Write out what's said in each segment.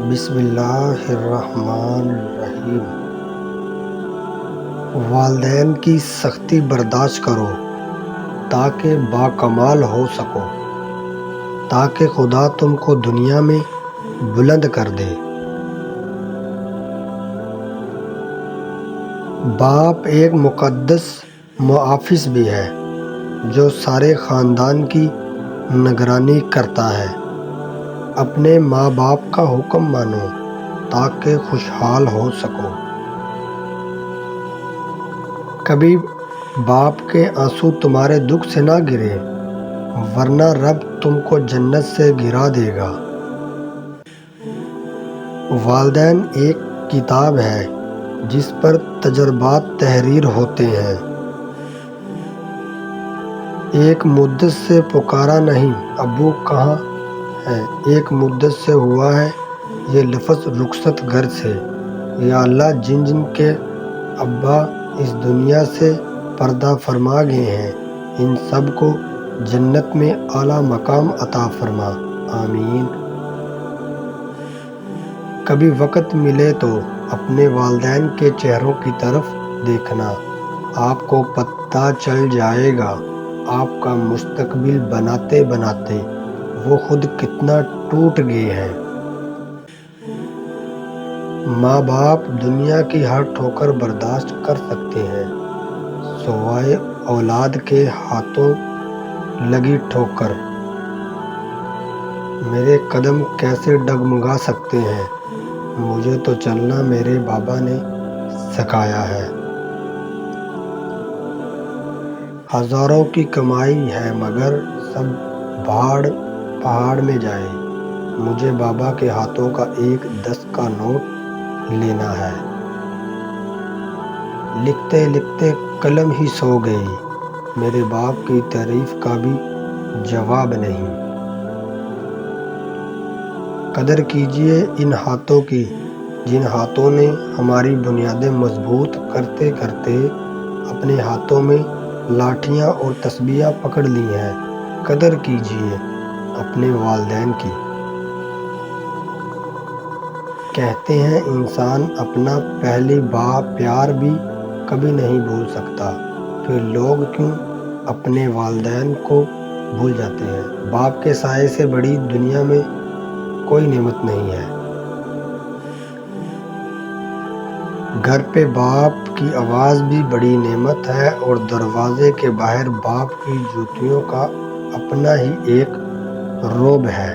بسم اللہ الرحمن الرحیم۔ والدین کی سختی برداشت کرو تاکہ باکمال ہو سکو، تاکہ خدا تم کو دنیا میں بلند کر دے۔ باپ ایک مقدس محافظ بھی ہے جو سارے خاندان کی نگرانی کرتا ہے۔ اپنے ماں باپ کا حکم مانو تاکہ خوشحال ہو سکو۔ کبھی باپ کے آنسو تمہارے دکھ سے نہ گرے، ورنہ رب تم کو جنت سے گرا دے گا۔ والدین ایک کتاب ہے جس پر تجربات تحریر ہوتے ہیں۔ ایک مدت سے پکارا نہیں ابو کہاں ہے، ایک مدت سے ہوا ہے یہ لفظ رخصت گھر سے۔ یا اللہ، جن جن کے ابا اس دنیا سے پردہ فرما گئے ہیں، ان سب کو جنت میں اعلیٰ مقام عطا فرما، آمین۔ کبھی وقت ملے تو اپنے والدین کے چہروں کی طرف دیکھنا، آپ کو پتہ چل جائے گا آپ کا مستقبل بناتے بناتے وہ خود کتنا ٹوٹ گئے ہیں۔ ماں باپ دنیا کی ہر ٹھوکر برداشت کر سکتے ہیں، سوائے اولاد کے ہاتھوں لگی ٹھوکر۔ میرے قدم کیسے ڈگمگا سکتے ہیں، مجھے تو چلنا میرے بابا نے سکھایا ہے۔ ہزاروں کی کمائی ہے مگر سب پہاڑ میں جائے، مجھے بابا کے ہاتھوں کا ایک 10 کا نوٹ لینا ہے۔ لکھتے لکھتے قلم ہی سو گئی، میرے باپ کی تعریف کا بھی جواب نہیں۔ قدر کیجئے ان ہاتھوں کی جن ہاتھوں نے ہماری بنیادیں مضبوط کرتے کرتے اپنے ہاتھوں میں لاٹھیاں اور تسبیحاں پکڑ لی ہیں۔ قدر کیجئے اپنے والدین کی۔ کہتے ہیں انسان اپنا پہلی پیار بھی کبھی نہیں بھول سکتا، پھر لوگ کیوں اپنے والدین کو بھول جاتے ہیں۔ باپ کے سائے سے بڑی دنیا میں کوئی نعمت نہیں ہے۔ گھر پہ باپ کی آواز بھی بڑی نعمت ہے، اور دروازے کے باہر باپ کی جوتیوں کا اپنا ہی ایک رعب ہے۔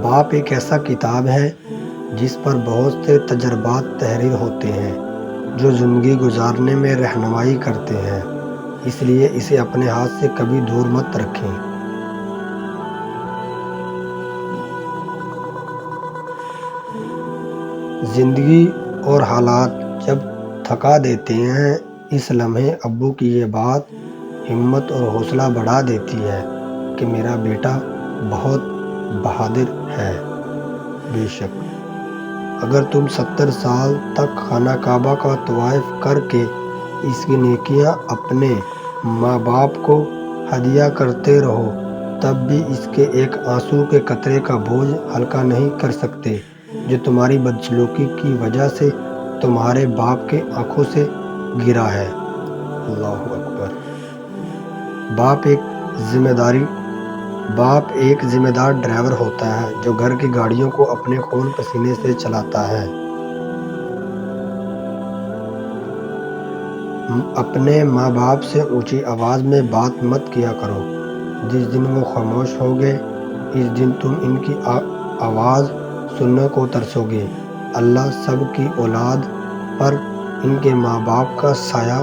باپ ایک ایسا کتاب ہے جس پر بہت سے تجربات تحریر ہوتے ہیں جو زندگی گزارنے میں رہنمائی کرتے ہیں، اس لیے اسے اپنے ہاتھ سے کبھی دور مت رکھیں۔ زندگی اور حالات جب تھکا دیتے ہیں، اس لمحے ابو کی یہ بات ہمت اور حوصلہ بڑھا دیتی ہے کہ میرا بیٹا بہت بہادر ہے۔ بے شک اگر تم 70 سال تک خانہ کعبہ کا طواف کر کے اس کی نیکیاں اپنے ماں باپ کو ہدیہ کرتے رہو، تب بھی اس کے ایک آنسو کے قطرے کا بوجھ ہلکا نہیں کر سکتے جو تمہاری بدسلوکی کی وجہ سے تمہارے باپ کے آنکھوں سے گرا ہے۔ اللہ اکبر۔ باپ ایک ذمہ دار ڈرائیور ہوتا ہے جو گھر کی گاڑیوں کو اپنے خون پسینے سے چلاتا ہے۔ اپنے ماں باپ سے اونچی آواز میں بات مت کیا کرو، جس دن وہ خاموش ہو گئے اس دن تم ان کی آواز سننے کو ترسو گے۔ اللہ سب کی اولاد پر ان کے ماں باپ کا سایہ